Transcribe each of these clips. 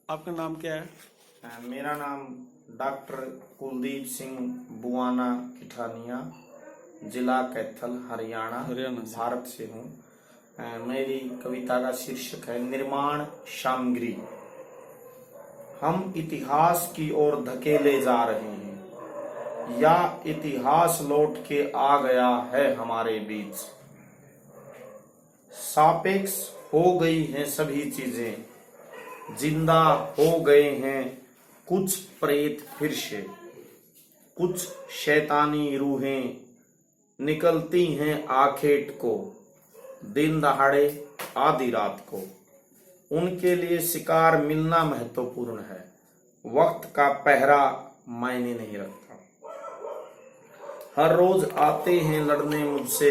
आपका नाम क्या है? मेरा नाम डॉक्टर कुलदीप सिंह बुआना किठानिया, जिला कैथल, हरियाणा हरियाणा से। भारत से हूँ। मेरी कविता का शीर्षक है निर्माण सामग्री। हम इतिहास की ओर धकेले जा रहे हैं या इतिहास लौट के आ गया है हमारे बीच। सापेक्ष हो गई हैं सभी चीजें, जिंदा हो गए हैं कुछ प्रेत फिर से। कुछ शैतानी रूहें निकलती हैं आखेट को, दिन दहाड़े आधी रात को। उनके लिए शिकार मिलना महत्वपूर्ण है, वक्त का पहरा मायने नहीं रखता। हर रोज आते हैं लड़ने मुझसे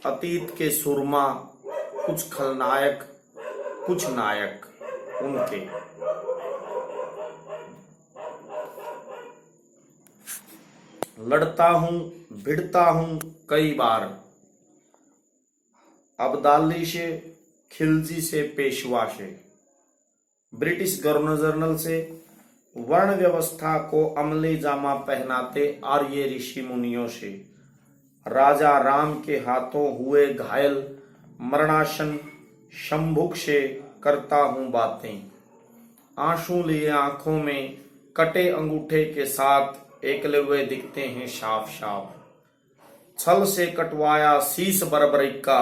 अतीत के सुरमा, कुछ खलनायक कुछ नायक उनके। लड़ता हूं भिड़ता हूं कई बार, अब्दाली से, खिलजी से, पेशवा से, ब्रिटिश गवर्नर जनरल से, वर्ण व्यवस्था को अमली जामा पहनाते आर्य ऋषि मुनियों से, राजा राम के हाथों हुए घायल मरणासन शंभुक से करता हूं बातें। आंसू लिए आंखों में कटे अंगूठे के साथ एकलव्य दिखते हैं साफ साफ। छल से कटवाया शीश बर्बरिक का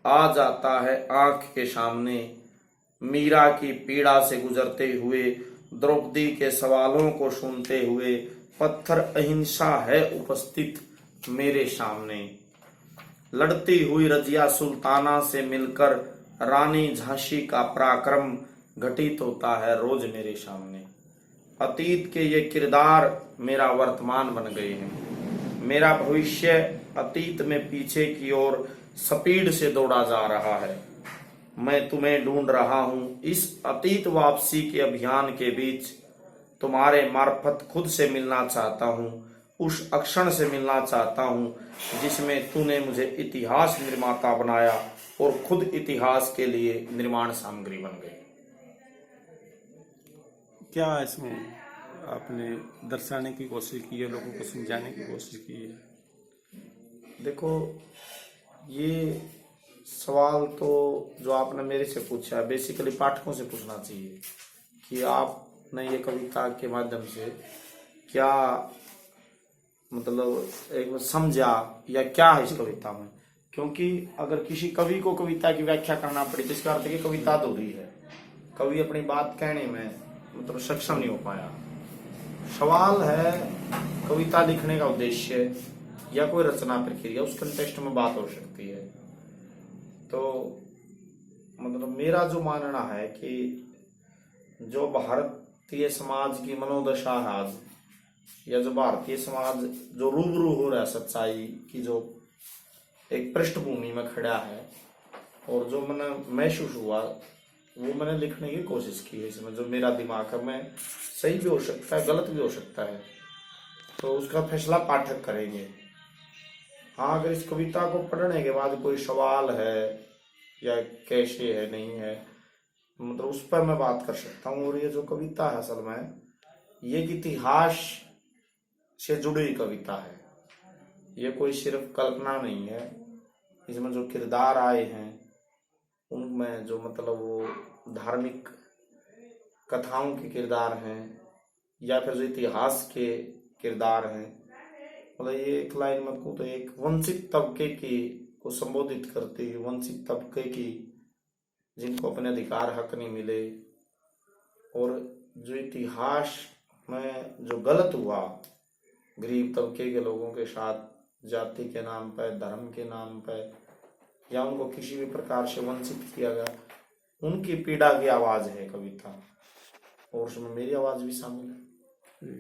आ जाता है आंख के सामने। मीरा की पीड़ा से गुजरते हुए, द्रौपदी के सवालों को सुनते हुए, पत्थर अहिंसा है उपस्थित मेरे सामने। लड़ती हुई रजिया सुल्ताना से मिलकर रानी झांसी का पराक्रम घटित होता है रोज मेरे सामने। अतीत के ये किरदार मेरा वर्तमान बन गए हैं। मेरा भविष्य अतीत में पीछे की ओर स्पीड से दौड़ा जा रहा है। मैं तुम्हें ढूंढ रहा हूं इस अतीत वापसी के अभियान के बीच। तुम्हारे मार्फत खुद से मिलना चाहता हूं, उस अक्षण से मिलना चाहता हूं जिसमें तूने मुझे इतिहास निर्माता बनाया और खुद इतिहास के लिए निर्माण सामग्री बन गई। क्या इसमें आपने दर्शाने की कोशिश की है, लोगों को समझाने की कोशिश की है? देखो, ये सवाल तो जो आपने मेरे से पूछा बेसिकली पाठकों से पूछना चाहिए कि आपने ये कविता के माध्यम से क्या मतलब एक समझा या क्या है इस कविता में। क्योंकि अगर किसी कवि को कविता की व्याख्या करना पड़ी तो इसका अर्थ है कि कविता अधूरी है, कवि अपनी बात कहने में मतलब सक्षम नहीं हो पाया। सवाल है कविता लिखने का उद्देश्य या कोई रचना प्रक्रिया, उस कंटेक्स्ट में बात हो सकती है। तो मतलब मेरा जो मानना है कि जो भारतीय समाज की मनोदशा है आज, या जो भारतीय समाज जो रूबरू हो रहा है सच्चाई की, जो एक पृष्ठभूमि में खड़ा है और जो मैंने महसूस हुआ वो मैंने लिखने की कोशिश की है। इसमें जो मेरा दिमाग है, मैं सही भी हो सकता है गलत भी हो सकता है, तो उसका फैसला पाठक करेंगे। हाँ, अगर इस कविता को पढ़ने के बाद कोई सवाल है या कैसे है नहीं है, मतलब उस पर मैं बात कर सकता हूँ। और ये जो कविता है असल में ये इतिहास से जुड़ी हुई कविता है, ये कोई सिर्फ कल्पना नहीं है। इसमें जो किरदार आए हैं उनमें जो मतलब वो धार्मिक कथाओं के किरदार हैं या फिर जो इतिहास के किरदार हैं, मतलब ये एक लाइन में कहूँ तो एक वंचित तबके की को संबोधित करती है, वंचित तबके की जिनको अपने अधिकार हक नहीं मिले, और जो इतिहास में जो गलत हुआ गरीब तबके के लोगों के साथ, जाति के नाम पर, धर्म के नाम पर, या उनको किसी भी प्रकार से वंचित किया गया, उनकी पीड़ा की आवाज है कविता, और उसमें मेरी आवाज भी शामिल है।